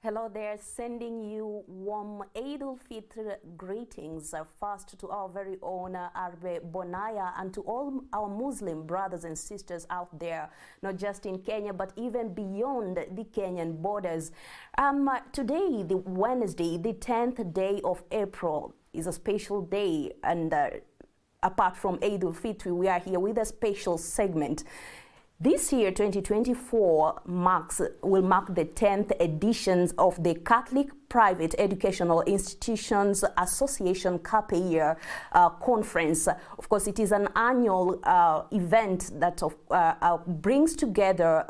Hello there, sending you warm Eid al-Fitr greetings first to our very own Arbe Bonaya and to all our Muslim brothers and sisters out there, not just in Kenya but even beyond the Kenyan borders. Today, the Wednesday, the 10th day of April, is a special day, and apart from Eid al-Fitr, we are here with a special segment. This year, 2024, will mark the 10th edition of the Catholic Private Educational Institutions Association CaPEIA conference. Of course, it is an annual event that brings together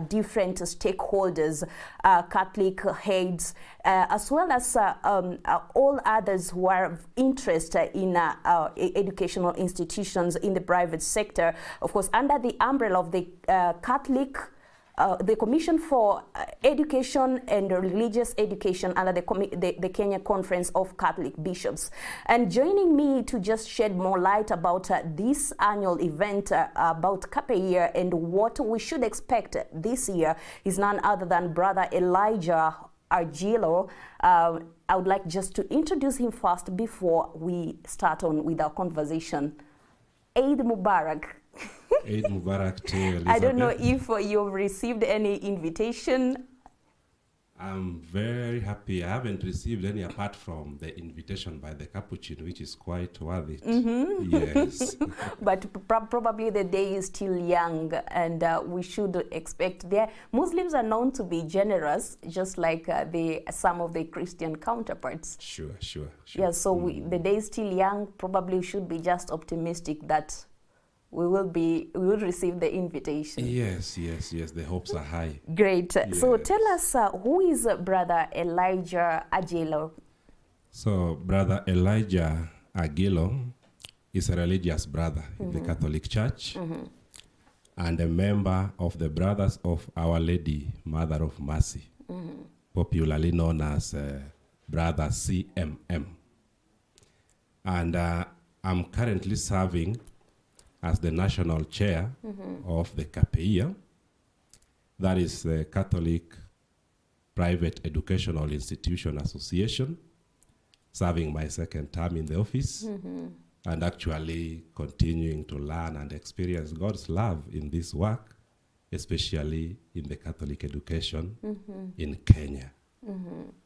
different stakeholders, Catholic heads, as well as all others who are interested in educational institutions in the private sector. Of course, under the umbrella of the the Commission for Education and Religious Education under the Kenya Conference of Catholic Bishops. And joining me to just shed more light about this annual event, about CaPEIA and what we should expect this year, is none other than Brother Elijah Agilo. I would like just to introduce him first before we start on with our conversation. Eid Mubarak. Eid Mubarak to you, Elizabeth. I don't know if you've received any invitation. I'm very happy. I haven't received any apart from the invitation by the Capuchin, which is quite worth it. Yes. But probably the day is still young, and we should expect there. Muslims are known to be generous, just like some of the Christian counterparts. Sure. Yeah, so the day is still young. Probably should be just optimistic that we will receive the invitation. Yes, the hopes are high. Great. Yes. So tell us, who is Brother Elijah Agilo? So Brother Elijah Agilo is a religious brother in the Catholic Church and a member of the Brothers of Our Lady, Mother of Mercy, popularly known as Brother CMM. And I'm currently serving as the national chair of the CaPEIA, that is the Catholic Private Educational Institution Association, serving my second term in the office, and actually continuing to learn and experience God's love in this work, especially in the Catholic education in Kenya.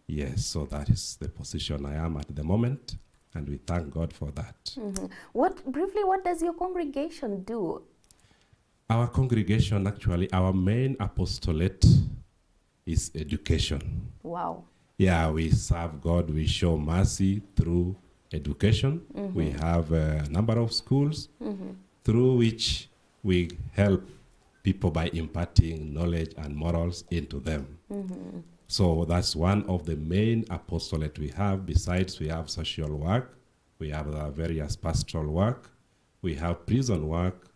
Yes, so that is the position I am at the moment. And we thank God for that. Briefly, what does your congregation do? Our congregation, actually, our main apostolate is education. Wow. Yeah, we serve God, we show mercy through education. We have a number of schools through which we help people by imparting knowledge and morals into them. So that's one of the main apostolate we have. Besides, we have social work, we have various pastoral work, we have prison work,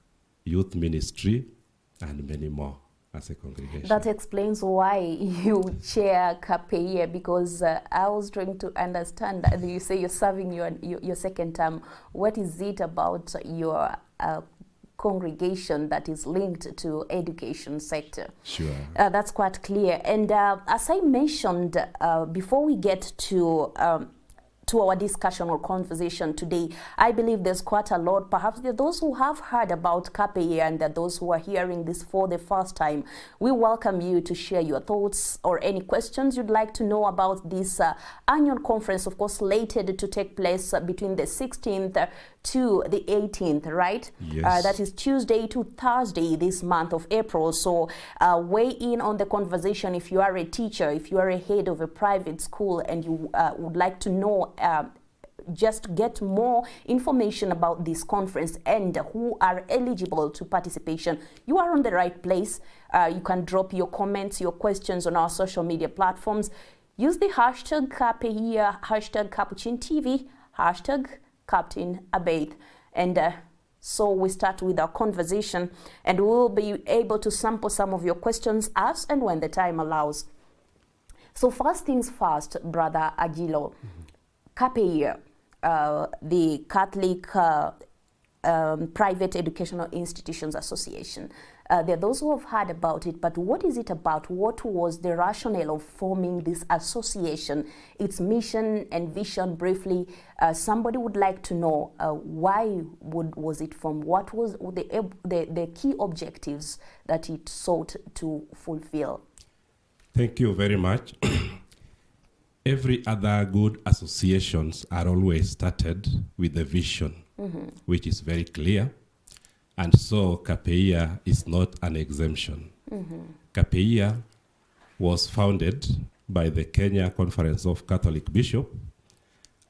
youth ministry, and many more as a congregation. That explains why you chair CaPEIA, because I was trying to understand. You say you're serving your second term. What is it about your congregation that is linked to education sector? Sure. That's quite clear. And as I mentioned, before we get to our discussion or conversation today, I believe there's quite a lot. Perhaps there are those who have heard about CaPEIA and there are those who are hearing this for the first time. We welcome you to share your thoughts or any questions you'd like to know about this annual conference, of course, slated to take place between the 16th to the 18th, right? Yes. That is Tuesday to Thursday this month of April. So weigh in on the conversation if you are a teacher, if you are a head of a private school and you would like to know, just get more information about this conference and who are eligible to participation. You are on the right place. You can drop your comments, your questions on our social media platforms. Use the hashtag CaPEIA, hashtag Capuchin TV, hashtag Captain Abate. And so we start with our conversation, and we will be able to sample some of your questions as and when the time allows. So first things first, Brother Agilo, CaPEIA, the Catholic Private Educational Institutions Association. There are those who have heard about it, but what is it about? What was the rationale of forming this association? Its mission and vision, briefly, somebody would like to know why was it formed? What was the key objectives that it sought to fulfill? Thank you very much. Every other good associations are always started with a vision, which is very clear. And so CAPEIA is not an exemption. CAPEIA was founded by the Kenya Conference of Catholic Bishops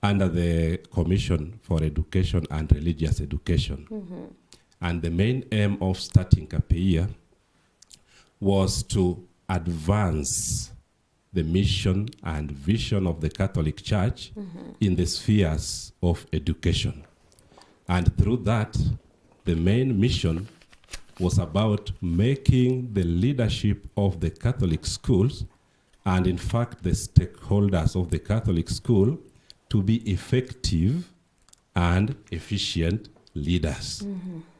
under the Commission for Education and Religious Education. And the main aim of starting CAPEIA was to advance the mission and vision of the Catholic Church in the spheres of education. And through that, the main mission was about making the leadership of the Catholic schools, and in fact the stakeholders of the Catholic school, to be effective and efficient leaders.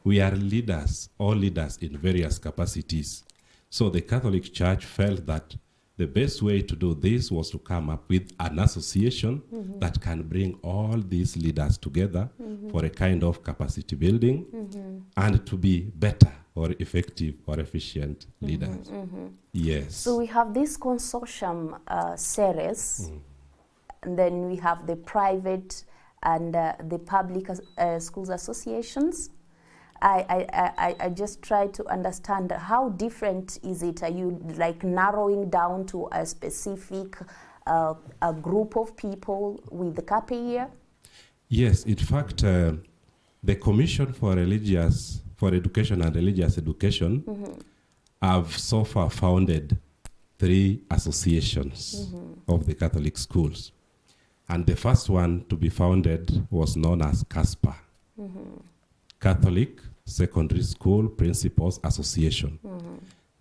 We are leaders, all leaders in various capacities. So the Catholic Church felt that the best way to do this was to come up with an association that can bring all these leaders together for a kind of capacity building and to be better or effective or efficient leaders. Yes. So we have this consortium series, and then we have the private and the public schools associations. I just try to understand how different is it? Are you like narrowing down to a specific a group of people with the CAPEIA? Yes, in fact, the Commission for Education and Religious Education have so far founded 3 associations of the Catholic schools. And the first one to be founded was known as CASPA, Catholic Secondary School Principals Association.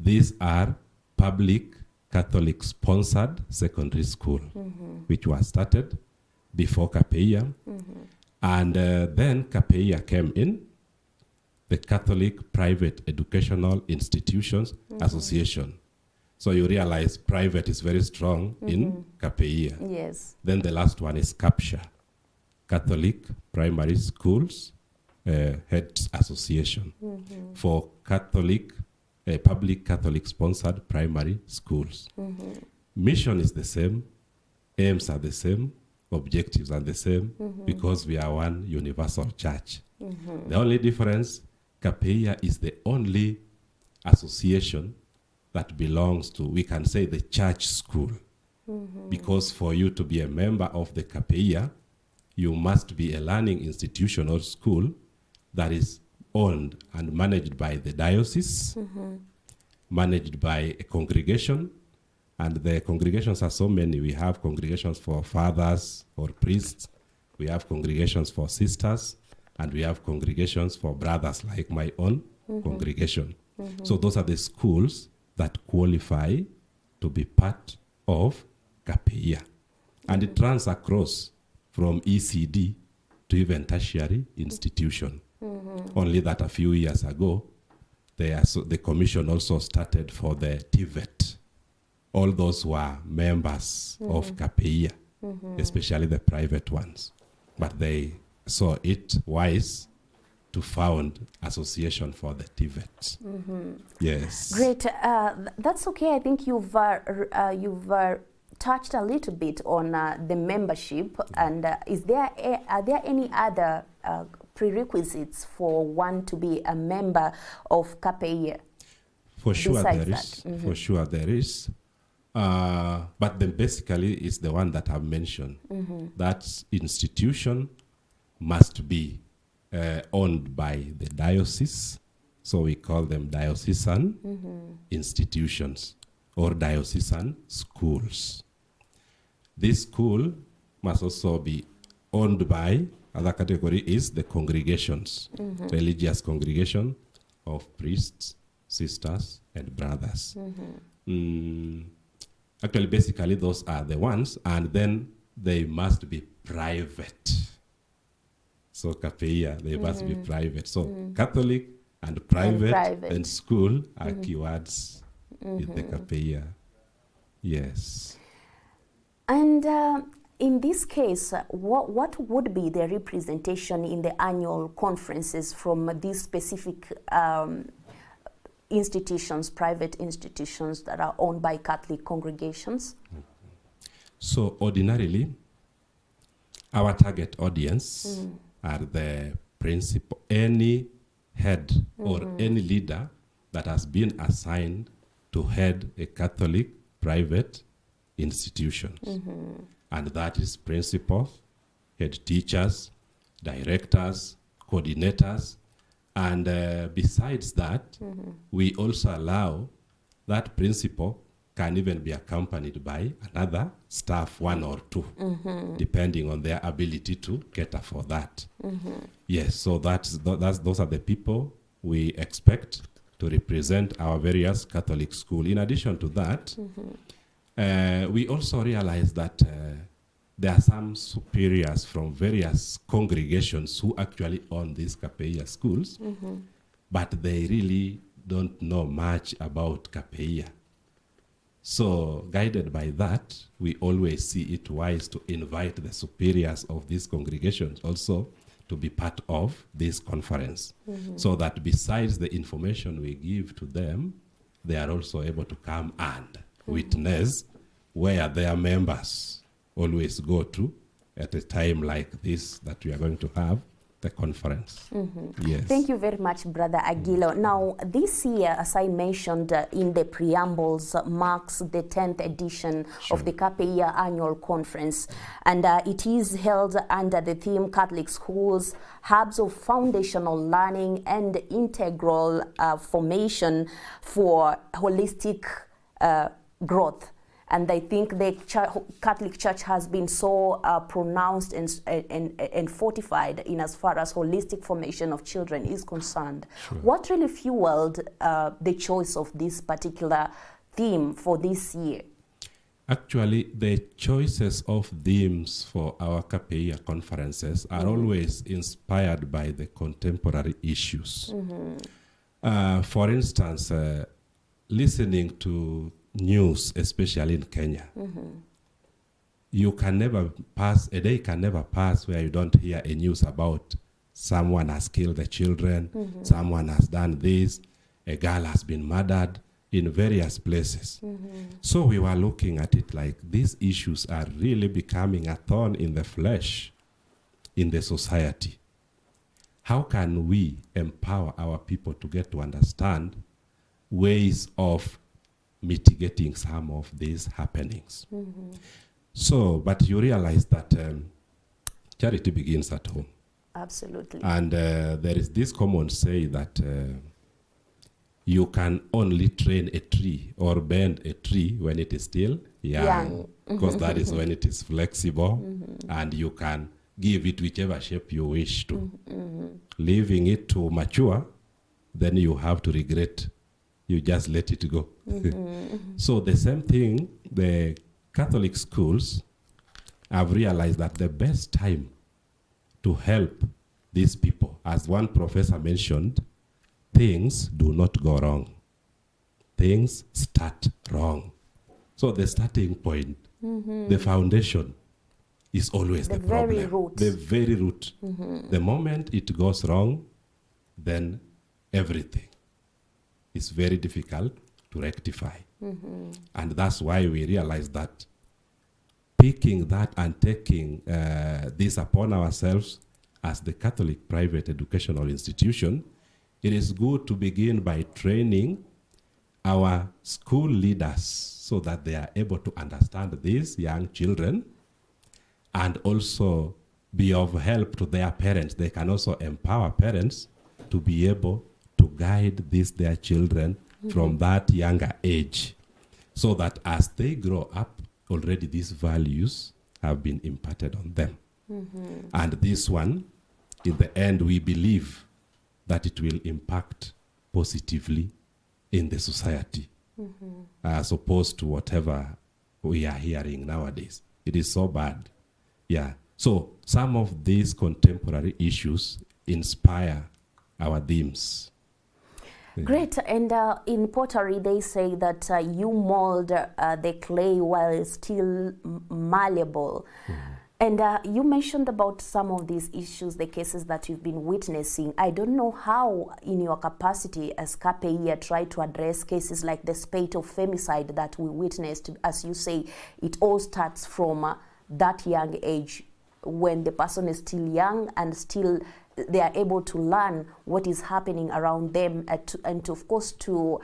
These are public Catholic sponsored secondary school, which was started before CAPEIA. And then CAPEIA came in, the Catholic Private Educational Institutions Association. So you realize private is very strong in CAPEIA. Yes. Then the last one is CAPSHA, Catholic Primary Schools Heads Association, for Catholic, public Catholic sponsored primary schools. Mission is the same, aims are the same, objectives are the same, because we are one universal church. The only difference, CAPEIA is the only association that belongs to, we can say, the church school. Because for you to be a member of the CAPEIA, you must be a learning institution or school that is owned and managed by the diocese, managed by a congregation, and the congregations are so many. We have congregations for fathers or priests, we have congregations for sisters, and we have congregations for brothers, like my own congregation. So those are the schools that qualify to be part of CAPEIA. And it runs across from ECD to even tertiary institution. Only that a few years ago, the commission also started for the TVET. All those were members of CAPEIA, especially the private ones. But they saw it wise to found association for the TVET. Yes. Great. That's okay. I think you've touched a little bit on the membership, and are there any other prerequisites for one to be a member of CAPEIA? For sure there is. For sure there is. But then basically it's the one that I've mentioned. That institution must be owned by the diocese. So we call them diocesan institutions or diocesan schools. This school must also be owned by, other category is the congregations, religious congregation of priests, sisters, and brothers. Actually, basically, those are the ones, and then they must be private. So CAPEIA, they must be private. So Catholic and private and school are keywords in the CAPEIA. Yes. And in this case, what would be the representation in the annual conferences from these specific institutions, private institutions that are owned by Catholic congregations? So ordinarily, our target audience are the principal, any head or any leader that has been assigned to head a Catholic private institution. And that is principals, head teachers, directors, coordinators. And besides that, we also allow that principal can even be accompanied by another staff, one or two, depending on their ability to cater for that. Yes, so those are the people we expect to represent our various Catholic schools. In addition to that, we also realize that there are some superiors from various congregations who actually own these CAPEIA schools, but they really don't know much about CAPEIA. So guided by that, we always see it wise to invite the superiors of these congregations also to be part of this conference, so that besides the information we give to them, they are also able to come and witness where their members always go to at a time like this that we are going to have the conference. Yes. Thank you very much, Brother Agilo. Now, this year, as I mentioned in the preambles, marks the 10th edition of the CAPEIA Annual Conference, and it is held under the theme Catholic Schools, Hubs of Foundational Learning and Integral Formation for Holistic Growth. And I think the Catholic Church has been so pronounced and fortified in as far as holistic formation of children is concerned. What really fueled the choice of this particular theme for this year? Actually, the choices of themes for our CAPEIA conferences are always inspired by the contemporary issues. For instance, listening to news, especially in Kenya, you can never pass, a day can never pass where you don't hear a news about someone has killed the children, someone has done this, a girl has been murdered in various places. So we were looking at it like these issues are really becoming a thorn in the flesh in the society. How can we empower our people to get to understand ways of mitigating some of these happenings? So, but you realize that charity begins at home. Absolutely. And there is this common say that you can only train a tree or bend a tree when it is still young, because that is when it is flexible, and you can give it whichever shape you wish to. Leaving it to mature, then you have to regret. You just let it go. So the same thing, the Catholic schools have realized that the best time to help these people, as one professor mentioned, things do not go wrong. Things start wrong. So the starting point, the foundation, is always the problem. Very root. The very root. The moment it goes wrong, then everything is very difficult to rectify. And that's why we realize that picking that and taking this upon ourselves as the Catholic private educational institution, it is good to begin by training our school leaders so that they are able to understand these young children and also be of help to their parents. They can also empower parents to be able to guide their children from that younger age, so that as they grow up, already these values have been imparted on them. And this one, in the end, we believe that it will impact positively in the society, as opposed to whatever we are hearing nowadays. It is so bad. Yeah. So some of these contemporary issues inspire our themes. Great. And in pottery, they say that you mold the clay while it's still malleable. And you mentioned about some of these issues, the cases that you've been witnessing. I don't know how, in your capacity as CAPEIA, try to address cases like the spate of femicide that we witnessed. As you say, it all starts from that young age, when the person is still young and still they are able to learn what is happening around them, and to, of course, to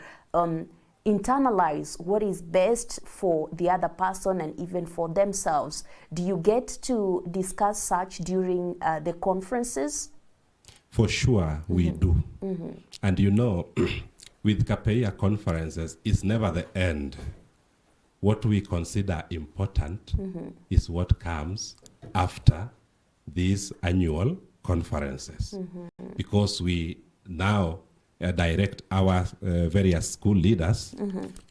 internalize what is best for the other person and even for themselves. Do you get to discuss such during the conferences? For sure, we do. And you know, with CAPEIA conferences, it's never the end. What we consider important is what comes after these annual conferences. Because we now direct our various school leaders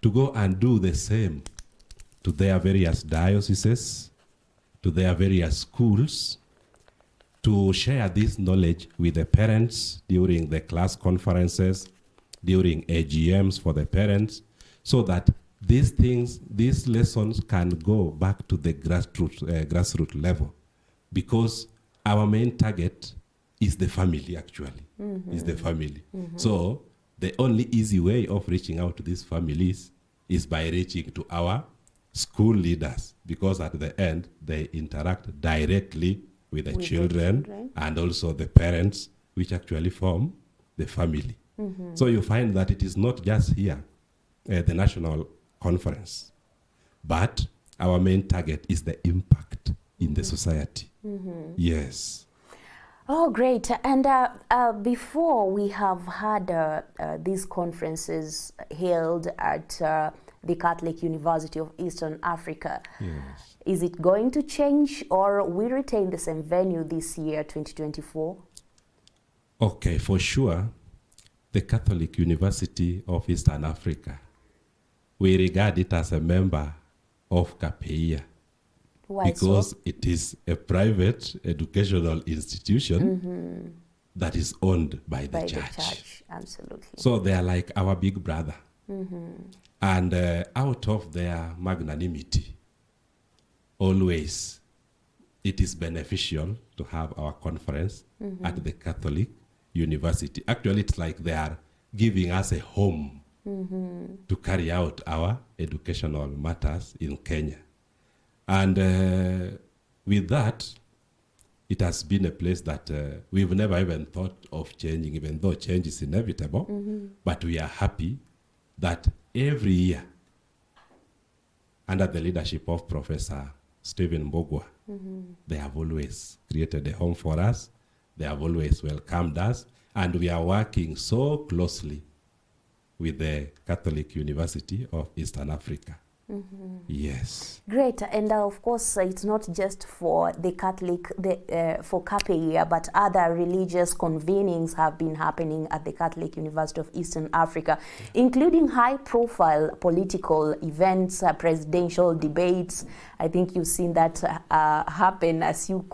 to go and do the same to their various dioceses, to their various schools, to share this knowledge with the parents during the class conferences, during AGMs for the parents, so that these things, these lessons can go back to the grassroots level. Because our main target is the family, actually, is the family. So the only easy way of reaching out to these families is by reaching to our school leaders, because at the end, they interact directly with the children and also the parents, which actually form the family. So you find that it is not just here, the national conference, but our main target is the impact in the society. Yes. Oh, great. And before, we have had these conferences held at the Catholic University of Eastern Africa. Yes. Is it going to change, or we retain the same venue this year, 2024? Okay, for sure, the Catholic University of Eastern Africa, we regard it as a member of CAPEIA. Why because so? it is a private educational institution that is owned by the church. Absolutely. So they are like our big brother. And out of their magnanimity, always it is beneficial to have our conference at the Catholic University. Actually, it's like they are giving us a home to carry out our educational matters in Kenya. And with that, it has been a place that we've never even thought of changing, even though change is inevitable. But we are happy that every year, under the leadership of Professor Stephen Mbogwa, they have always created a home for us. They have always welcomed us. And we are working so closely with the Catholic University of Eastern Africa. Yes. Great. And of course, it's not just for the Catholic, for CAPEIA, but other religious convenings have been happening at the Catholic University of Eastern Africa, including high-profile political events, presidential debates. I think you've seen that happen as you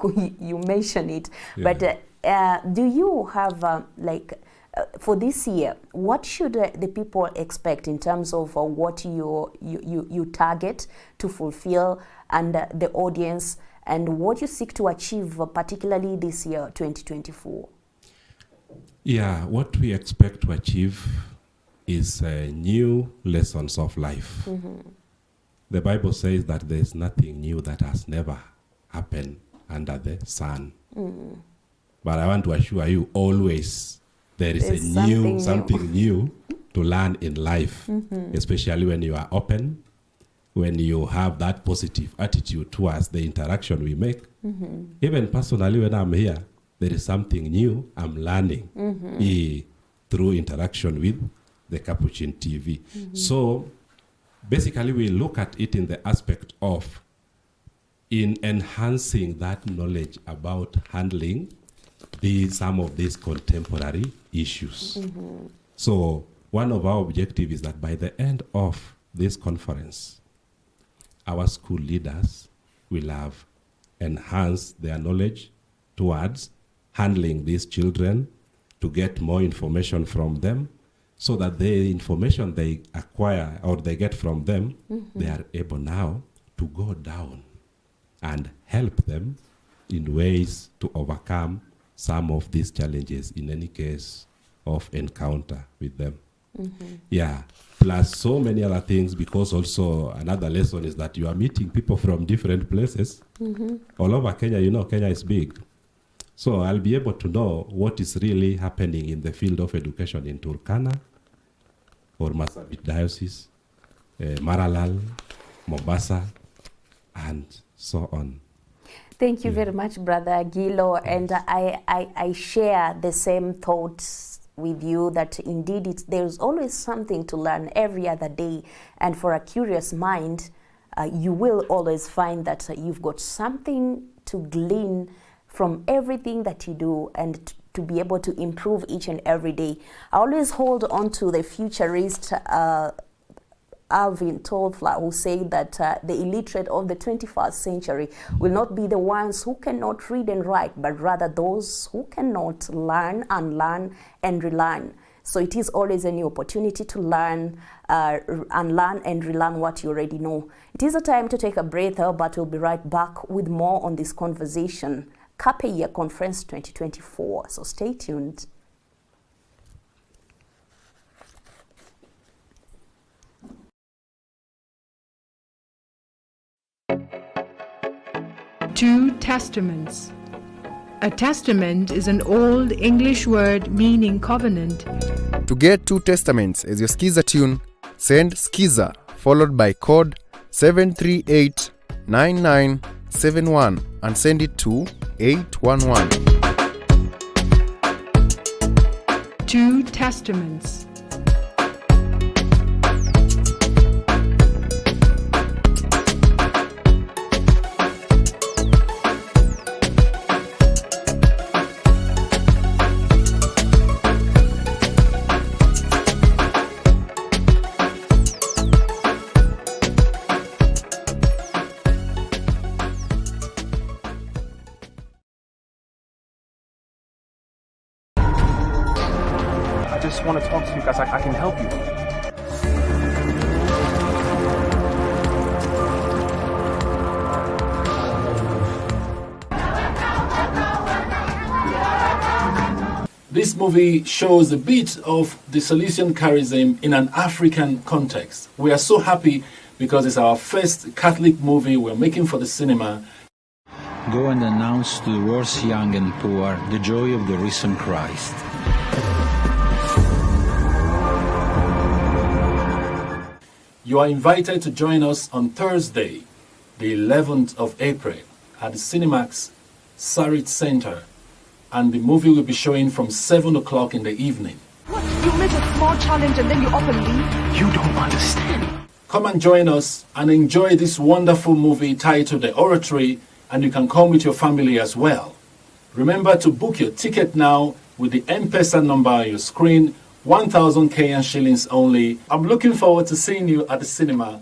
mention it. Yeah. But do you have for this year, what should the people expect in terms of what you target to fulfill, and the audience, and what you seek to achieve, particularly this year, 2024? Yeah, what we expect to achieve is new lessons of life. The Bible says that there is nothing new that has never happened under the sun. But I want to assure you, always there is something new to learn in life, especially when you are open, when you have that positive attitude towards the interaction we make. Even personally, when I'm here, there is something new I'm learning through interaction with the Capuchin TV. So basically, we look at it in the aspect of in enhancing that knowledge about handling some of these contemporary issues. So one of our objectives is that by the end of this conference, our school leaders will have enhanced their knowledge towards handling these children, to get more information from them, so that the information they acquire or they get from them, they are able now to go down and help them in ways to overcome some of these challenges in any case of encounter with them. Yeah, plus so many other things, because also another lesson is that you are meeting people from different places all over Kenya. You know, Kenya is big. So I'll be able to know what is really happening in the field of education in Turkana or Marsabit Diocese, Maralal, Mombasa, and so on. Thank you very much, Brother Agilo. And I share the same thoughts with you, that indeed there's always something to learn every other day. And for a curious mind, you will always find that you've got something to glean from everything that you do, and to be able to improve each and every day. I always hold on to the futurist Alvin Toffler, who said that the illiterate of the 21st century will not be the ones who cannot read and write, but rather those who cannot learn, unlearn, and relearn. So it is always a new opportunity to learn, unlearn, and relearn what you already know. It is a time to take a breather, but we'll be right back with more on this conversation. CAPEIA Conference 2024. So stay tuned. Two testaments. A testament is an old English word meaning covenant. To get two testaments as your Skiza tune, send Skiza followed by code 7389971 and send it to 811. Two testaments. I just want to talk to you guys. I can help you. This movie shows a bit of the Salesian charism in an African context. We are so happy because it's our first Catholic movie we're making for the cinema. Go and announce to the world's young and poor the joy of the risen Christ. You are invited to join us on Thursday, the 11th of April, at the Cinemax Sarit Center, and the movie will be showing from 7 o'clock in the evening. What? You make a small challenge and then you up and leave? You don't understand. Come and join us and enjoy this wonderful movie titled The Oratory, and you can come with your family as well. Remember to book your ticket now with the Mpesa number on your screen, 1,000 Kenyan shillings only. I'm looking forward to seeing you at the cinema.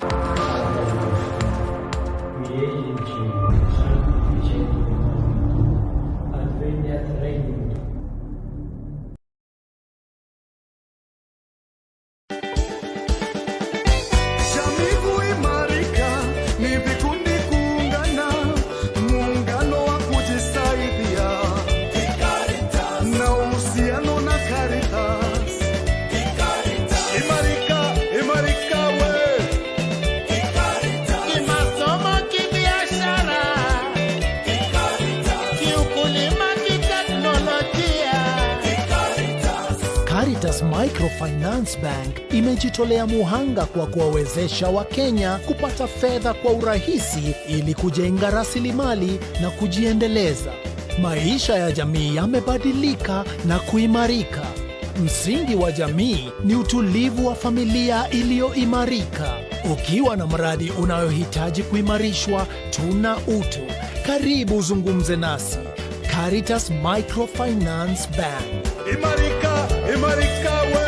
CARITAS Microfinance Bank imejitolea muhanga kwa kuwawezesha Wakenya kupata fedha kwa urahisi ili kujenga rasilimali na kujiendeleza. Maisha ya jamii yamebadilika na kuimarika. Msingi wa jamii ni utulivu wa familia iliyoimarika. Ukiwa na mradi unayohitaji kuimarishwa, tuna utu. Karibu zungumze nasi. CARITAS Microfinance Bank. Imarika, imarika we.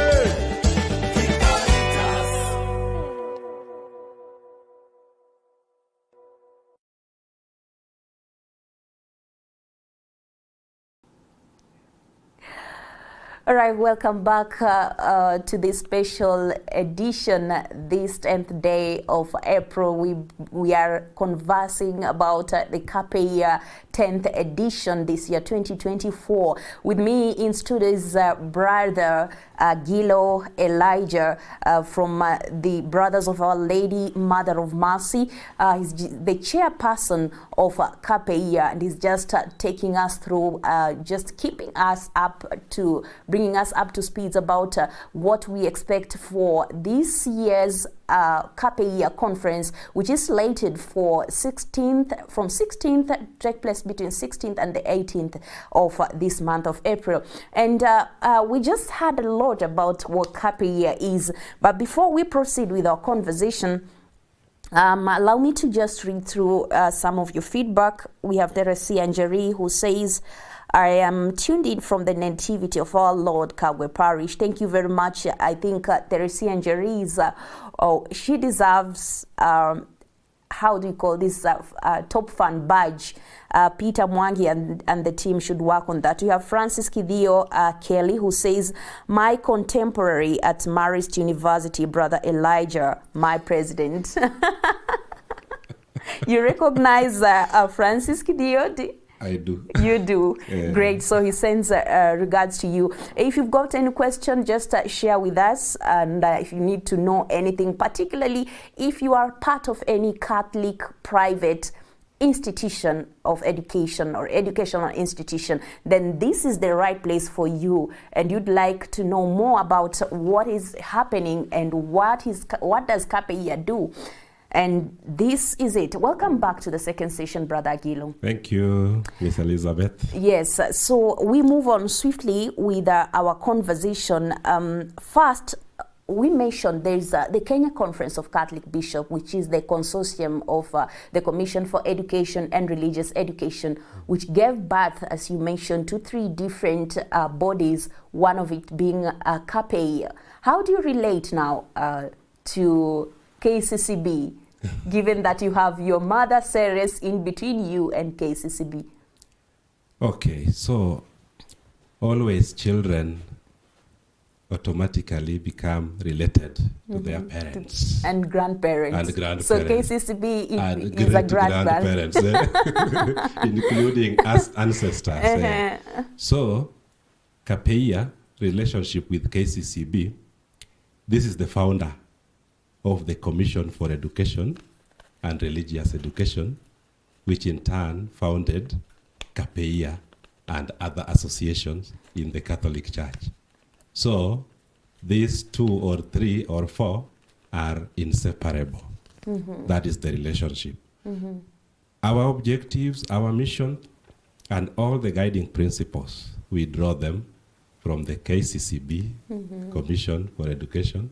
All right, welcome back to this special edition, this 10th day of April. We are conversing about the CAPEIA 10th edition this year, 2024. With me in studio is brother Agilo Elijah from the Brothers of Our Lady, Mother of Mercy. He's the chairperson of CAPEIA, and he's just taking us through, just keeping us up to, bringing us up to speed about what we expect for this year's CAPEIA conference, which is slated for 16th, from 16th to take place between 16th and the 18th of this month of April. And we just had a lot about what CAPEIA is. But before we proceed with our conversation, allow me to just read through some of your feedback. We have Teresia Njeri who says, I am tuned in from the Nativity of Our Lord, Kagwe Parish. Thank you very much. I think Teresia Njeri is, she deserves, how do you call this, top fan badge. Peter Mwangi and the team should work on that. We have Francis Kidhio Kelly who says, my contemporary at Marist University, Brother Elijah, my president. You recognize Francis Kidhio? I do. You do. Yeah. Great. So he sends regards to you. If you've got any question, just share with us. And if you need to know anything, particularly if you are part of any Catholic private institution of education or educational institution, then this is the right place for you. And you'd like to know more about what is happening and what does CAPEIA do. And this is it. Welcome back to the second session, Brother Agilo. Thank you, Miss Elizabeth. Yes, so we move on swiftly with our conversation. First, we mentioned there's the Kenya Conference of Catholic Bishops, which is the consortium of the Commission for Education and Religious Education, which gave birth, as you mentioned, to 3 different bodies, one of it being CAPEIA. How do you relate now to KCCB, given that you have your mother Ceres in between you and KCCB? Okay, so always children automatically become related to their parents. And grandparents. And grandparents. So KCCB and is a grandparents. Including us ancestors. So CAPEIA relationship with KCCB, this is the founder of the Commission for Education and Religious Education, which in turn founded CAPEIA and other associations in the Catholic Church. So these 2 or 3 or 4 are inseparable. That is the relationship. Our objectives, our mission, and all the guiding principles, we draw them from the KCCB, Commission for Education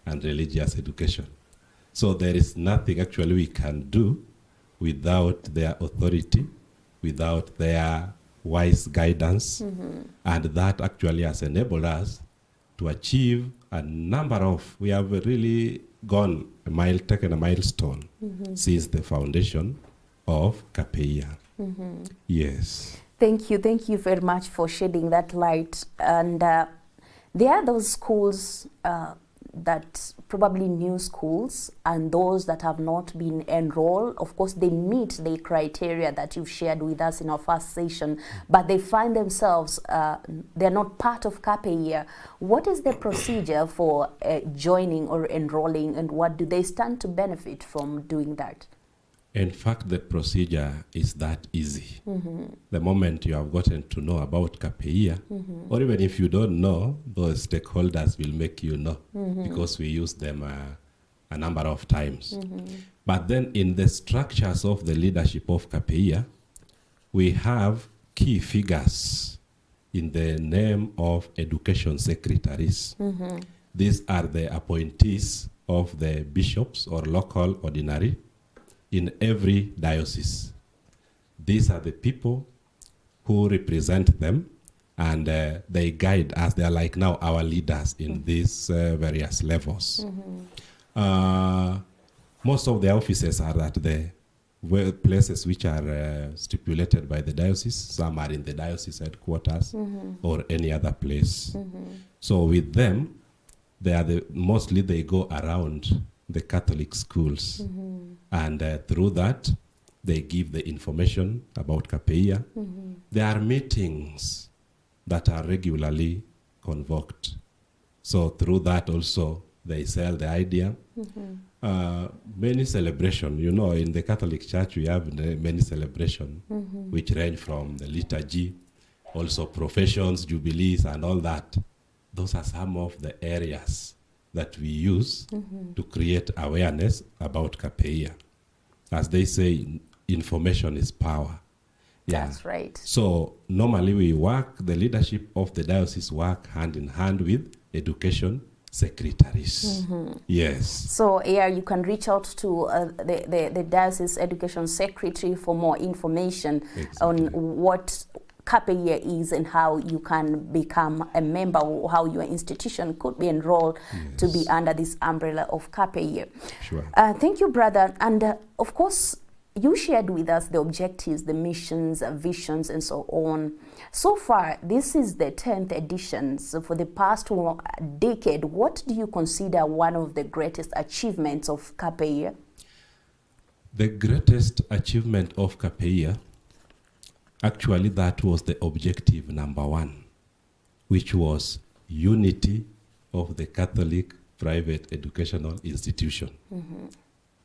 and Religious Education. So there is nothing actually we can do without their authority, without their wise guidance, and that actually has enabled us to achieve a number of, we have really gone taken a milestone since the foundation of CAPEIA. Yes. Thank you very much for shedding that light. And there are those schools that probably new schools and those that have not been enrolled. Of course, they meet the criteria that you've shared with us in our first session, but they find themselves, they're not part of CAPEIA. What is the procedure for joining or enrolling, and what do they stand to benefit from doing that? In fact, the procedure is that easy. The moment you have gotten to know about CAPEIA, or even if you don't know, those stakeholders will make you know, because we use them a number of times. But then in the structures of the leadership of CAPEIA, we have key figures in the name of education secretaries. These are the appointees of the bishops or local ordinary in every diocese. These are the people who represent them, and they guide us. They are like now our leaders in these various levels. Most of the offices are at the places which are stipulated by the diocese. Some are in the diocese headquarters or any other place. So with them, they are mostly they go around the Catholic schools, and through that, they give the information about CAPEIA. There are meetings that are regularly convoked. So through that also, they sell the idea. Many celebration, you know, in the Catholic Church, we have many celebration, which range from the liturgy, also professions, jubilees, and all that. Those are some of the areas that we use to create awareness about CAPEIA. As they say, information is power. Yeah. That's right. So normally we work, the leadership of the diocese work hand in hand with education secretaries. Yes. So here you can reach out to the diocese education secretary for more information on what CAPEIA is and how you can become a member, or how your institution could be enrolled to be under this umbrella of CAPEIA. Sure. Thank you, brother. And of course, you shared with us the objectives, the missions, visions, and so on. So far, this is the 10th edition. So for the past decade, what do you consider one of the greatest achievements of CAPEIA? The greatest achievement of CAPEIA, actually that was the objective number one, which was unity of the Catholic private educational institution.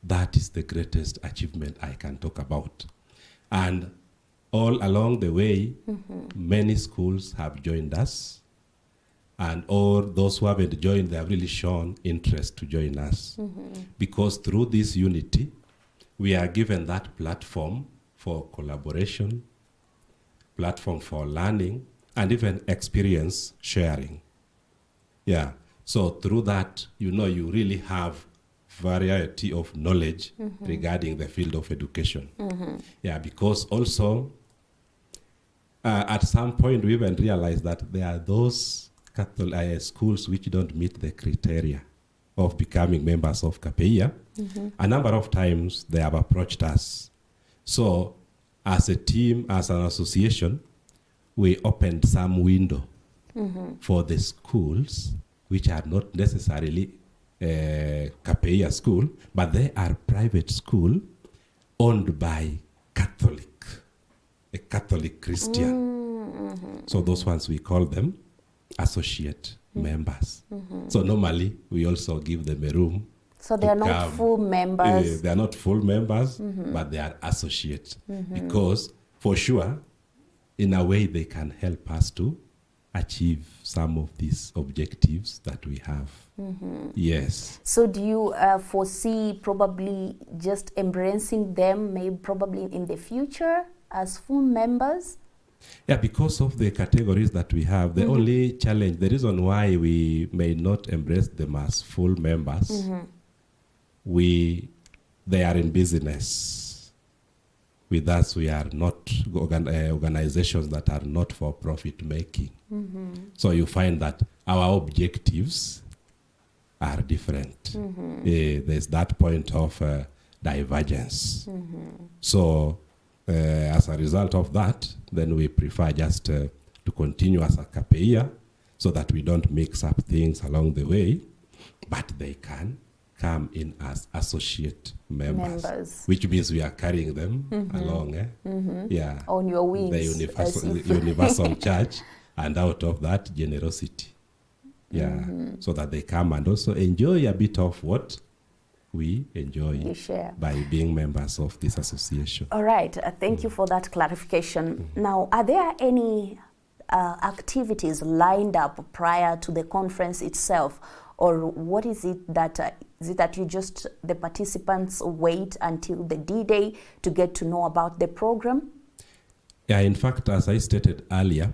That is the greatest achievement I can talk about. And all along the way, many schools have joined us, and all those who haven't joined, they have really shown interest to join us. Because through this unity, we are given that platform for collaboration, platform for learning, and even experience sharing. Yeah, so through that, you know, you really have variety of knowledge regarding the field of education. Yeah, because also at some point we even realized that there are those Catholic schools which don't meet the criteria of becoming members of CAPEIA. A number of times they have approached us. So as a team, as an association, we opened some window for the schools which are not necessarily CAPEIA school, but they are private school owned by a Catholic Christian. So those ones we call them associate members. So normally we also give them a room. So they are not full members. They are not full members, but they are associate. Because for sure, in a way, they can help us to achieve some of these objectives that we have. Yes. So do you foresee probably just embracing them, maybe probably in the future as full members? Yeah, because of the categories that we have, the only challenge, the reason why we may not embrace them as full members, they are in business. With us, we are not organizations that are not for profit making. So you find that our objectives are different. There's that point of divergence. So as a result of that, then we prefer just to continue as a CAPEIA so that we don't mix up things along the way, but they can come in as associate members, which means we are carrying them along. Yeah, on your wings. The universal church, and out of that, generosity. Yeah, so that they come and also enjoy a bit of what we enjoy by being members of this association. All right, thank you for that clarification. Now, are there any activities lined up prior to the conference itself, or what is it that you just, the participants wait until the D-Day to get to know about the program? Yeah, in fact, as I stated earlier,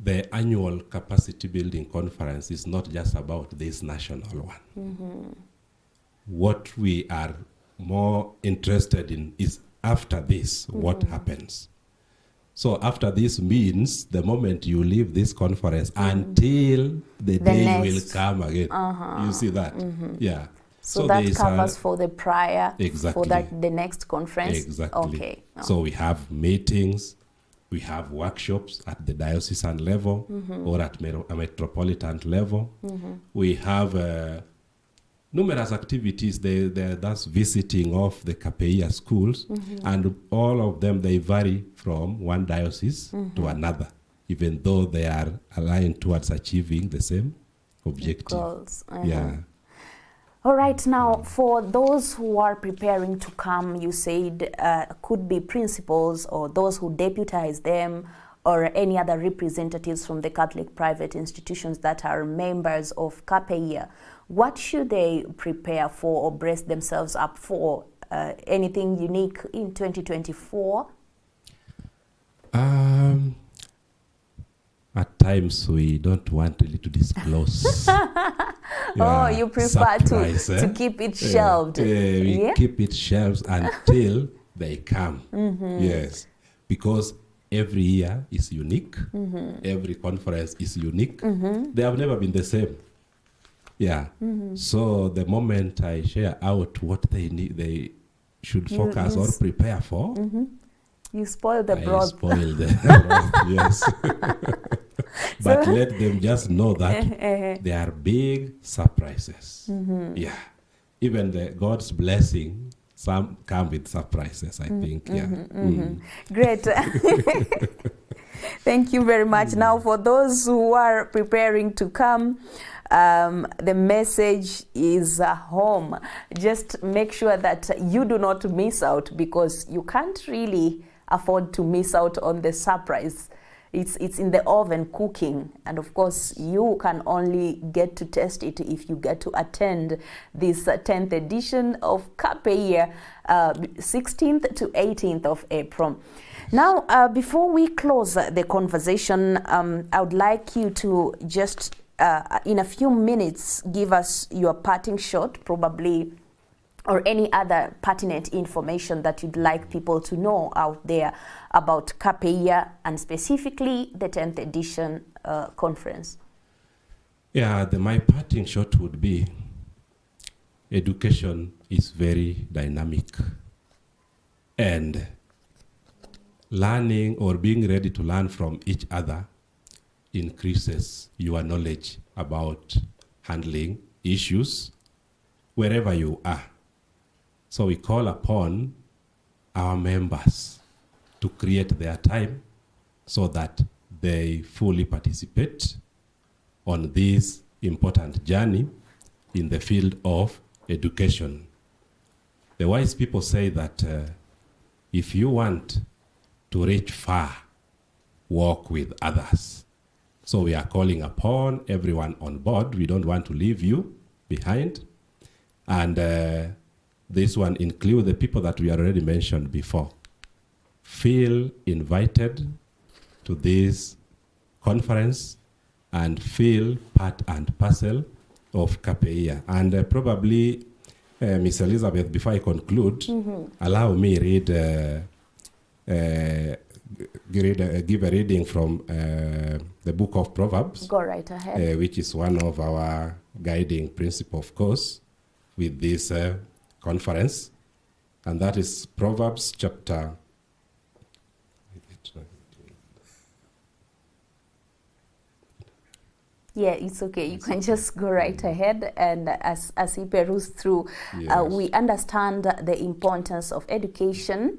the annual capacity building conference is not just about this national one. What we are more interested in is after this, what happens. So after this means the moment you leave this conference until the day will come again. You see that? Yeah. So that covers for the prior, exactly. for the next conference? Exactly. Okay. So we have meetings, we have workshops at the diocesan level or at a metropolitan level. We have numerous activities. That's visiting of the CAPEIA schools, and all of them, they vary from one diocese to another, even though they are aligned towards achieving the same objective. Goals. Yeah. All right, now for those who are preparing to come, you said could be principals or those who deputize them or any other representatives from the Catholic private institutions that are members of CAPEIA. What should they prepare for or brace themselves up for? Anything unique in 2024? At times we don't want really to disclose. Oh, you prefer surprise, to keep it shelved. We keep it shelved until they come. Yes, because every year is unique. Every conference is unique. They have never been the same. Yeah. So the moment I share out what they need, they should focus or prepare for. You spoil the broth. I spoil the broth, yes. But let them just know that they are big surprises. Yeah. Even God's blessing, some come with surprises, I think. Yeah. Great. Thank you very much. Now, for those who are preparing to come, the message is home. Just make sure that you do not miss out, because you can't really afford to miss out on the surprise. It's in the oven cooking, and of course you can only get to taste it if you get to attend this 10th edition of CAPEIA, 16th to 18th of April. Now, before we close the conversation, I would like you to just in a few minutes give us your parting shot, probably, or any other pertinent information that you'd like people to know out there about CAPEIA and specifically the 10th edition conference. Yeah, my parting shot would be, education is very dynamic, and learning or being ready to learn from each other increases your knowledge about handling issues wherever you are. So we call upon our members to create their time so that they fully participate on this important journey in the field of education. The wise people say that if you want to reach far, walk with others. So we are calling upon everyone on board. We don't want to leave you behind. And this one includes the people that we already mentioned before. Feel invited to this conference and feel part and parcel of CAPEIA. And probably, Miss Elizabeth, before I conclude, allow me give a reading from the book of Proverbs. Go right ahead. Which is one of our guiding principles, of course, with this conference, and that is Proverbs chapter. Yeah, it's okay. You can just go right ahead. And as he peruse through, we understand the importance of education.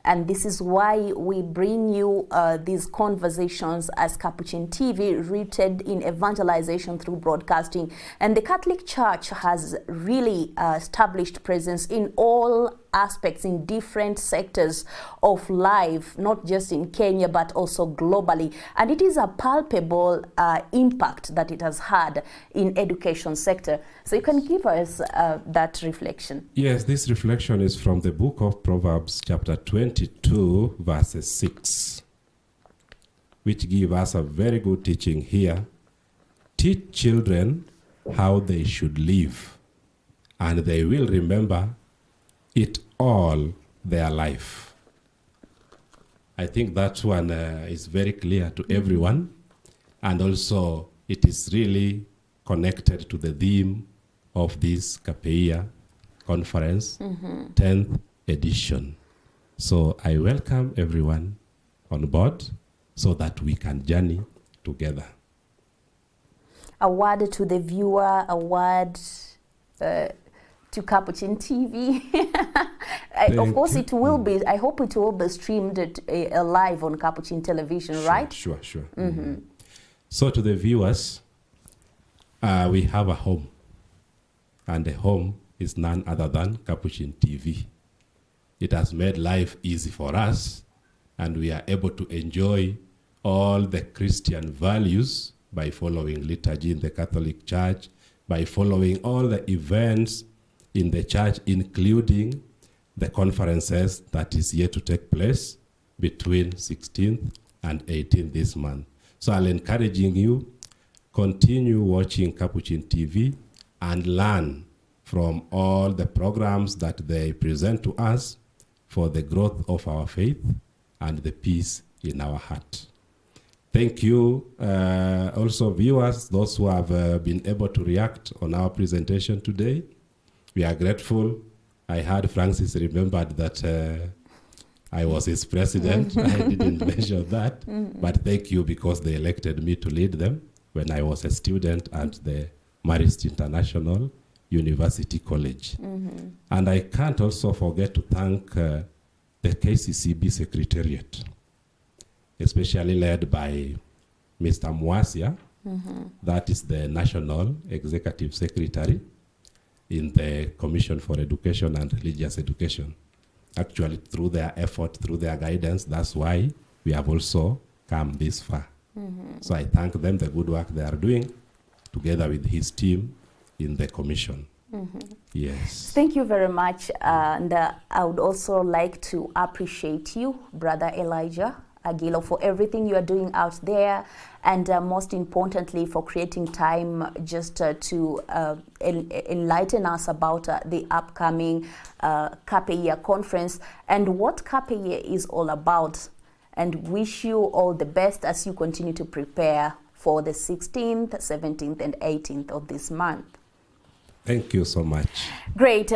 And this is why we bring you these conversations as Capuchin TV, rooted in evangelization through broadcasting. And the Catholic Church has really established presence in all aspects, in different sectors of life, not just in Kenya, but also globally. And it is a palpable impact that it has had in education sector. So you can give us that reflection. Yes, this reflection is from the book of Proverbs, chapter 22, verses 6, which give us a very good teaching here. Teach children how they should live, and they will remember it all their life. I think that one is very clear to everyone, and also it is really connected to the theme of this CAPEIA conference, 10th edition. So I welcome everyone on board so that we can journey together. A word to the viewer, a word to Capuchin TV. Of course, it will be, I hope it will be streamed live on Capuchin television, right? Sure. So to the viewers, we have a home, and the home is none other than Capuchin TV. It has made life easy for us, and we are able to enjoy all the Christian values by following liturgy in the Catholic Church, by following all the events in the church, including the conferences that is yet to take place between 16th and 18th this month. So I'll encouraging you, continue watching Capuchin TV and learn from all the programs that they present to us for the growth of our faith and the peace in our heart. Thank you also viewers, those who have been able to react on our presentation today. We are grateful. I heard Francis remembered that I was his president. I didn't mention that, but thank you because they elected me to lead them when I was a student at the Marist International University College. And I can't also forget to thank the KCCB Secretariat, especially led by Mr. Mwasia, that is the National Executive Secretary in the Commission for Education and Religious Education. Actually, through their effort, through their guidance, that's why we have also come this far. So I thank them, the good work they are doing, together with his team in the commission. Yes. Thank you very much. And I would also like to appreciate you, Brother Elijah Agilo, for everything you are doing out there, and most importantly for creating time just to enlighten us about the upcoming CAPEIA conference and what CAPEIA is all about, and wish you all the best as you continue to prepare for the 16th, 17th and 18th of this month. Thank you so much. Great.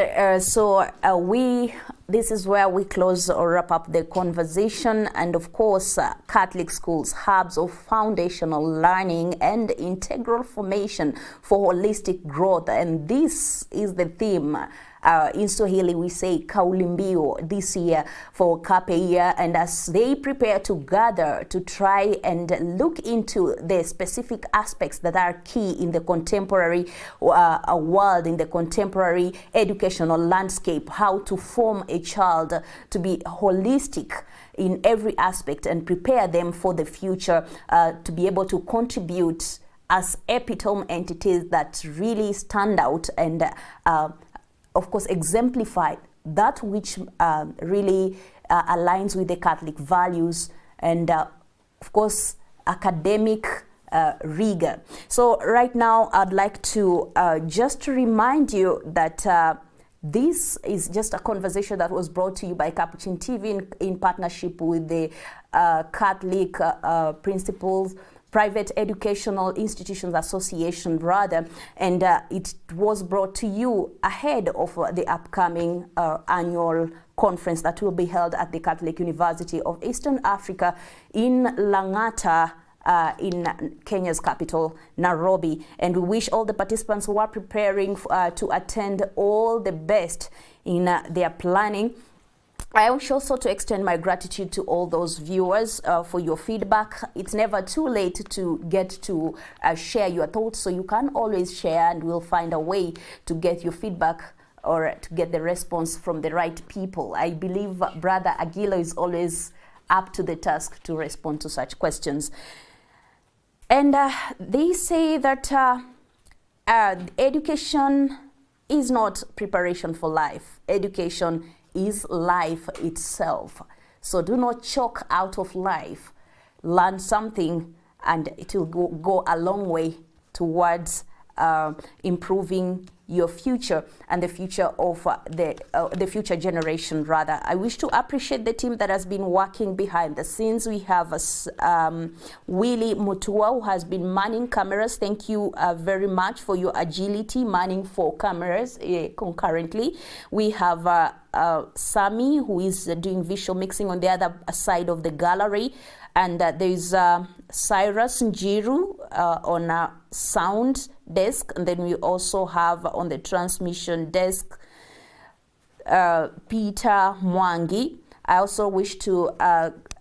This is where we close or wrap up the conversation. And of course, Catholic schools, hubs of foundational learning and integral formation for holistic growth. And this is the theme. In Swahili, we say kauli mbiu this year for CAPEIA, and as they prepare to gather to try and look into the specific aspects that are key in the contemporary world, in the contemporary educational landscape, how to form a child to be holistic in every aspect and prepare them for the future, to be able to contribute as epitome entities that really stand out and of course, exemplify that which really aligns with the Catholic values and, of course, academic rigor. So right now, I'd like to just remind you that this is just a conversation that was brought to you by Capuchin TV in partnership with the Catholic Principals Private Educational Institutions Association, rather, and it was brought to you ahead of the upcoming annual conference that will be held at the Catholic University of Eastern Africa in Lang'ata, in Kenya's capital, Nairobi. And we wish all the participants who are preparing to attend all the best in their planning. I wish also to extend my gratitude to all those viewers for your feedback. It's never too late to get to share your thoughts, so you can always share and we'll find a way to get your feedback or to get the response from the right people. I believe Brother Agilo is always up to the task to respond to such questions. And they say that education is not preparation for life. Education is life itself. So do not choke out of life. Learn something and it will go a long way towards improving your future and the future of the future generation rather. I wish to appreciate the team that has been working behind the scenes. We have Willie Mutua, who has been manning cameras. Thank you very much for your agility manning 4 cameras concurrently. We have Sami, who is doing visual mixing on the other side of the gallery, and there's Cyrus Njiru on a sound desk, and then we also have on the transmission desk Peter Mwangi. I also wish to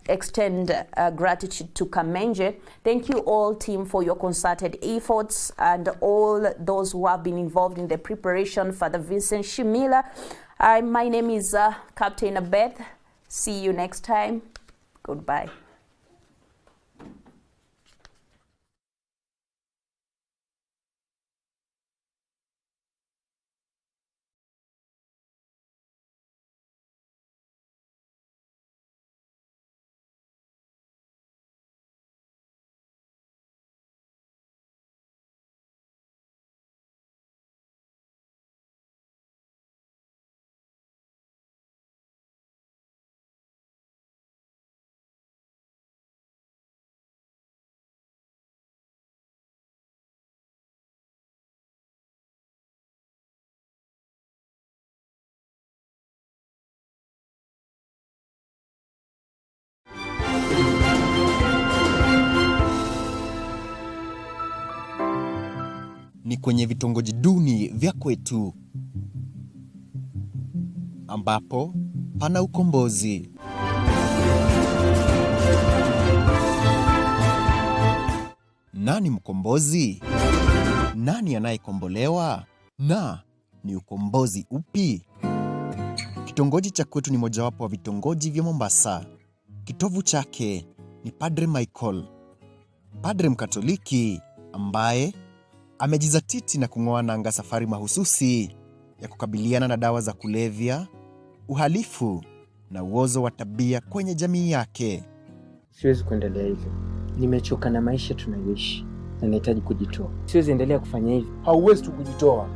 extend gratitude to Kamenje. Thank you all team for your concerted efforts and all those who have been involved in the preparation. Father Vincent Shimila. My name is Captain Abeth. See you next time. Goodbye. Ni kwenye vitongoji duni vya kwetu ambapo pana ukombozi. Nani mkombozi? Nani anayekombolewa? Na ni ukombozi upi? Kitongoji cha kwetu ni mojawapo wa vitongoji vya Mombasa. Kitovu chake ni Padre Michael, padre Mkatoliki ambaye amejizatiti na kung'oa nanga safari mahususi ya kukabiliana na dawa za kulevya, uhalifu na uozo wa tabia kwenye jamii yake. Siwezi kuendelea hivyo. Nimechoka na maisha tunayoishi na nahitaji kujitoa. Siwezi endelea kufanya hivi. Hauwezi tu kujitoa.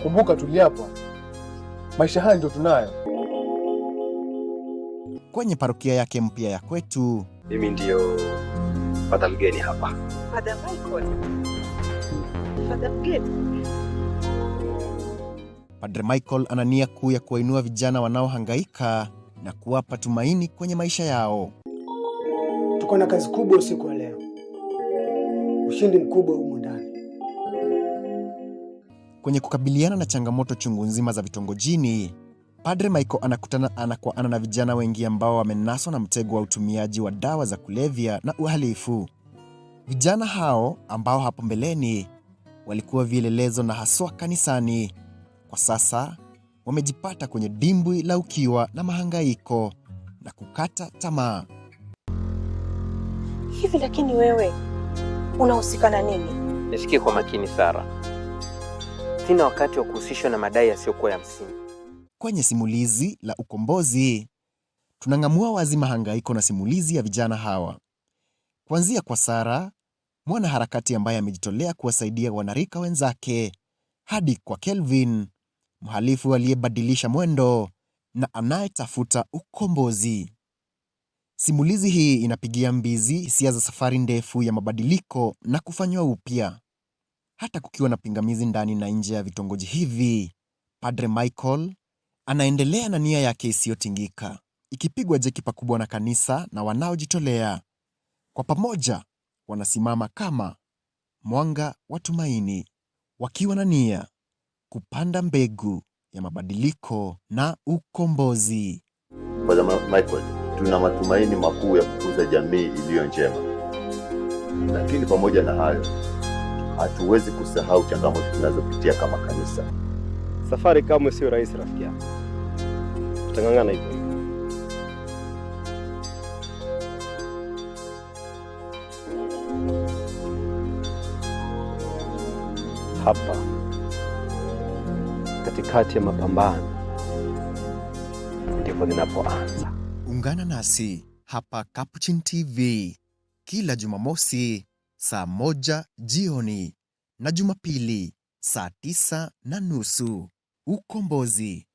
Kumbuka tuliapa. Maisha haya ndio tunayo. Kwenye parokia yake mpya ya kwetu, mimi ndio Padre mgeni hapa. Padre Michael. Padre mgeni. Padre Michael ana nia kuu ya kuwainua vijana wanaohangaika na kuwapa tumaini kwenye maisha yao. Tuko na kazi kubwa usiku wa leo. Ushindi mkubwa huko ndani. Kwenye kukabiliana na changamoto chungu nzima za vitongojini, Padre Michael anakutana ana kwa ana na vijana wengi ambao wamenaswa na mtego wa utumiaji wa dawa za kulevya na uhalifu. Vijana hao ambao hapo mbeleni walikuwa vielelezo na haswa kanisani, kwa sasa wamejipata kwenye dimbwi la ukiwa na mahangaiko na kukata tamaa. Hivi lakini wewe unahusika na nini? Nisikie kwa makini Sara. Sina wakati wa kuhusishwa na madai yasiyokuwa ya msingi. Kwenye simulizi la ukombozi, tunang'amua wazi mahangaiko na simulizi ya vijana hawa. Kuanzia kwa Sara, mwana harakati ambaye amejitolea kuwasaidia wanarika wenzake, hadi kwa Kelvin, mhalifu aliyebadilisha mwendo na anayetafuta ukombozi. Simulizi hii inapigia mbizi hisia za safari ndefu ya mabadiliko na kufanywa upya. Hata kukiwa na pingamizi ndani na nje ya vitongoji hivi, Padre Michael anaendelea na nia yake isiyotingika, ikipigwa jeki pakubwa na kanisa na wanaojitolea. Kwa pamoja, wanasimama kama mwanga wa tumaini, wakiwa na nia kupanda mbegu ya mabadiliko na ukombozi. Padre Michael, tuna matumaini makuu ya kukuza jamii iliyo njema. Lakini pamoja na hayo, hatuwezi kusahau changamoto tunazopitia kama kanisa. Safari kamwe sio rahisi rafiki yangu. Tutang'ang'ana hivyo. Hapa katikati ya mapambano ndipo ninapoanza. Ungana nasi hapa Capuchin TV kila Jumamosi saa 1 jioni na Jumapili saa 9:30. Ukombozi.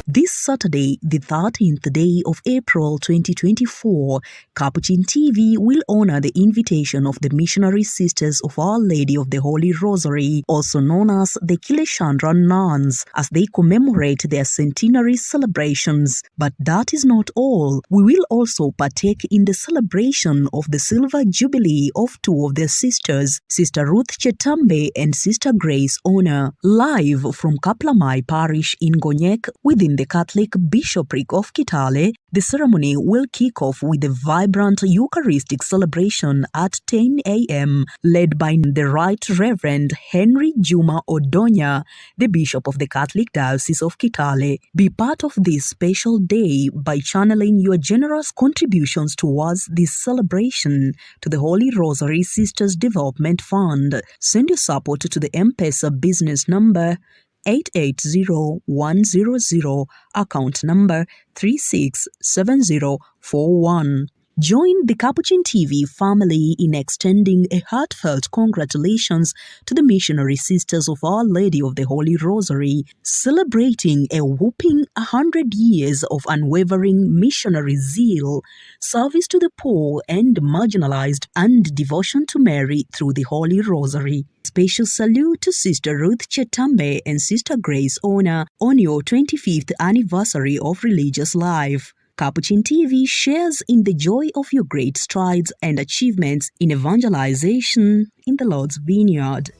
This Saturday, the 13th day of April 2024, Capuchin TV will honor the invitation of the Missionary Sisters of Our Lady of the Holy Rosary, also known as the Kileshandra Nuns, as they commemorate their centenary celebrations. But that is not all. We will also partake in the celebration of the Silver Jubilee of two of their sisters, Sister Ruth Chetambe and Sister Grace Honor, live from Kaplamai Parish in Gonyek within the Catholic Bishopric of Kitale. The ceremony will kick off with a vibrant Eucharistic celebration at 10 a.m. led by the Right Reverend Henry Juma Odonya, the Bishop of the Catholic Diocese of Kitale. Be part of this special day by channeling your generous contributions towards this celebration to the Holy Rosary Sisters Development Fund. Send your support to the Mpesa business number 880100, account number 367041. Join the Capuchin TV family in extending a heartfelt congratulations to the Missionary Sisters of Our Lady of the Holy Rosary, celebrating a whopping 100 years of unwavering missionary zeal, service to the poor and marginalized, and devotion to Mary through the Holy Rosary. Special salute to Sister Ruth Chetambe and Sister Grace Honor on your 25th anniversary of religious life. Capuchin TV shares in the joy of your great strides and achievements in evangelization in the Lord's vineyard.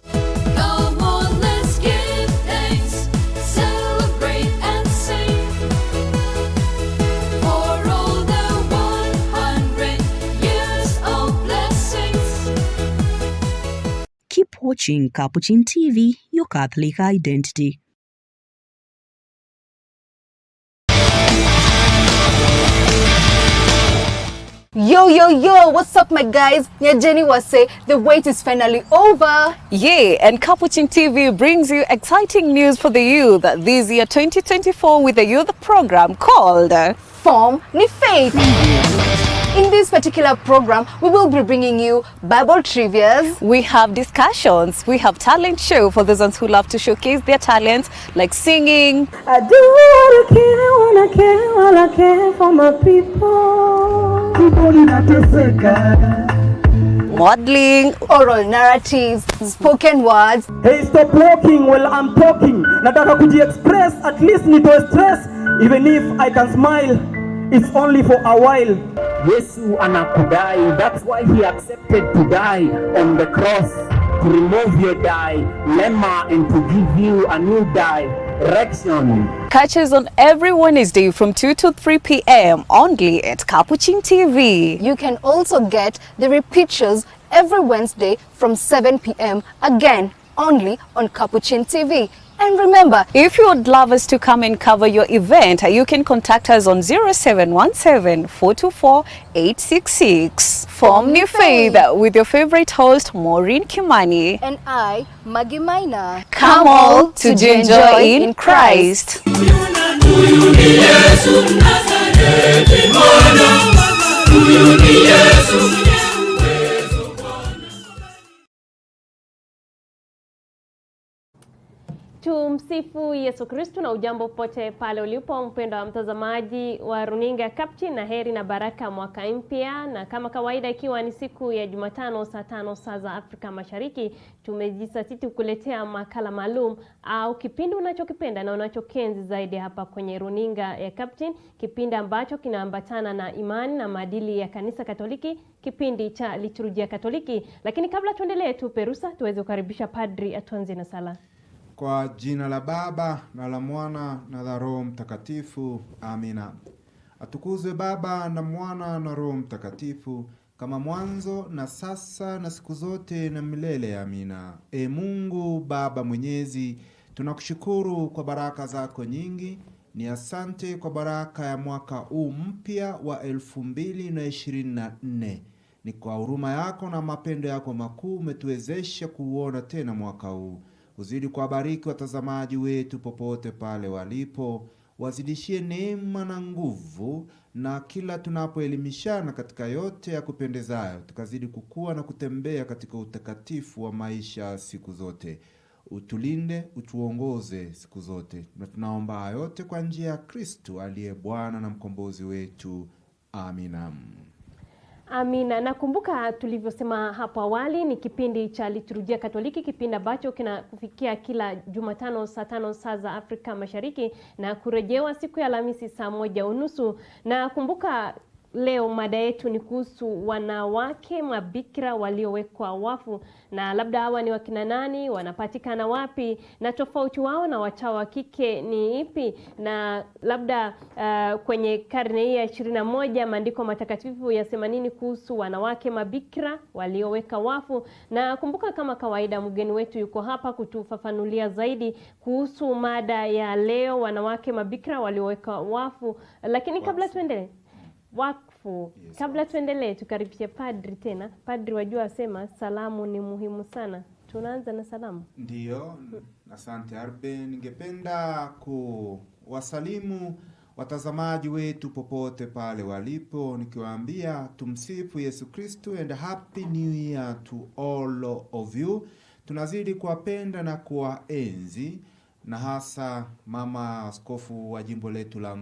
Come on, let's give thanks, celebrate and sing for all the 100 years of blessings. Keep watching Capuchin TV, your Catholic identity. Yo, what's up my guys? Jenny was say the wait is finally over. Yeah, and Capuchin TV brings you exciting news for the youth this year 2024 with a youth program called Form Ni Faith. In this particular program, we will be bringing you Bible trivias. We have discussions. We have talent show for those ones who love to showcase their talents, like singing. I do what I can while I care for my people. Modeling, oral narratives, spoken words. Hey, stop walking while I'm talking. Nataka kuji-express, at least nito stress. Even if I can smile, it's only for a while. Yesu anakudai, that's why he accepted to die on the cross, to remove your dilemma and to give you a new direction. Catch us on every Wednesday from 2 to 3 p.m. only at Capuchin TV. You can also get the repeat shows every Wednesday from 7 p.m. again only on Capuchin TV. And remember, if you would love us to come and cover your event, you can contact us on 0717-424-866. Form New Faith with your favorite host, Maureen Kimani. And I, Maggie Maina. Come all to enjoy in Christ. Tumsifu Yesu Kristo na ujambo pote pale ulipo mpendwa mtazamaji wa runinga Capuchin, na heri na baraka mwaka mpya. Na kama kawaida, ikiwa ni siku ya Jumatano saa 5 saa za Afrika Mashariki, tumejisatiti kukuletea makala maalum au kipindi unachokipenda na unachokenzi zaidi hapa kwenye runinga ya Capuchin, kipindi ambacho kinaambatana na imani na maadili ya kanisa Katoliki, kipindi cha liturujia Katoliki. Lakini kabla tuendelee, tupe ruhusa tuweze kukaribisha padri atuanze na sala. Kwa jina la Baba na la Mwana na la Roho Mtakatifu. Amina. Atukuzwe Baba na Mwana na Roho Mtakatifu, kama mwanzo na sasa na siku zote na milele. Amina. Mungu Baba Mwenyezi, tunakushukuru kwa baraka zako nyingi ni asante kwa baraka ya mwaka huu mpya wa 2024. Ni kwa huruma yako na mapendo yako makuu umetuwezesha kuuona tena mwaka huu. Uzidi kuwabariki watazamaji wetu popote pale walipo. Wazidishie neema na nguvu, na kila tunapoelimishana katika yote ya kupendezayo, tukazidi kukua na kutembea katika utakatifu wa maisha siku zote. Utulinde, utuongoze siku zote. Na tunaomba yote kwa njia ya Kristo aliye Bwana na mkombozi wetu. Amina. Amina. Nakumbuka tulivyosema hapo awali ni kipindi cha liturujia Katoliki, kipindi ambacho kinakufikia kila Jumatano saa 5 saa za Afrika Mashariki na kurejewa siku ya Alhamisi saa 1:30. Na kumbuka leo mada yetu ni kuhusu wanawake mabikira waliowekwa wafu, na labda hawa ni wakina nani, wanapatikana wapi, na tofauti wao na watawa wa kike ni ipi, na labda kwenye karne hii ya 21 maandiko matakatifu yasema nini kuhusu wanawake mabikira walioweka wafu. Na kumbuka kama kawaida mgeni wetu yuko hapa kutufafanulia zaidi kuhusu mada ya leo, wanawake mabikira walioweka wafu. Lakini kabla tuendelee wakfu, kabla tuendelee tukaribishe padri tena. Padri, wajua asema salamu ni muhimu sana. Tunaanza na salamu. Ndiyo, asante Arbe. Ningependa kuwasalimu watazamaji wetu popote pale walipo, nikiwaambia tumsifu Yesu Kristo and happy new year to all of you. Tunazidi kuwapenda na kuwaenzi, na hasa mama askofu wa jimbo letu la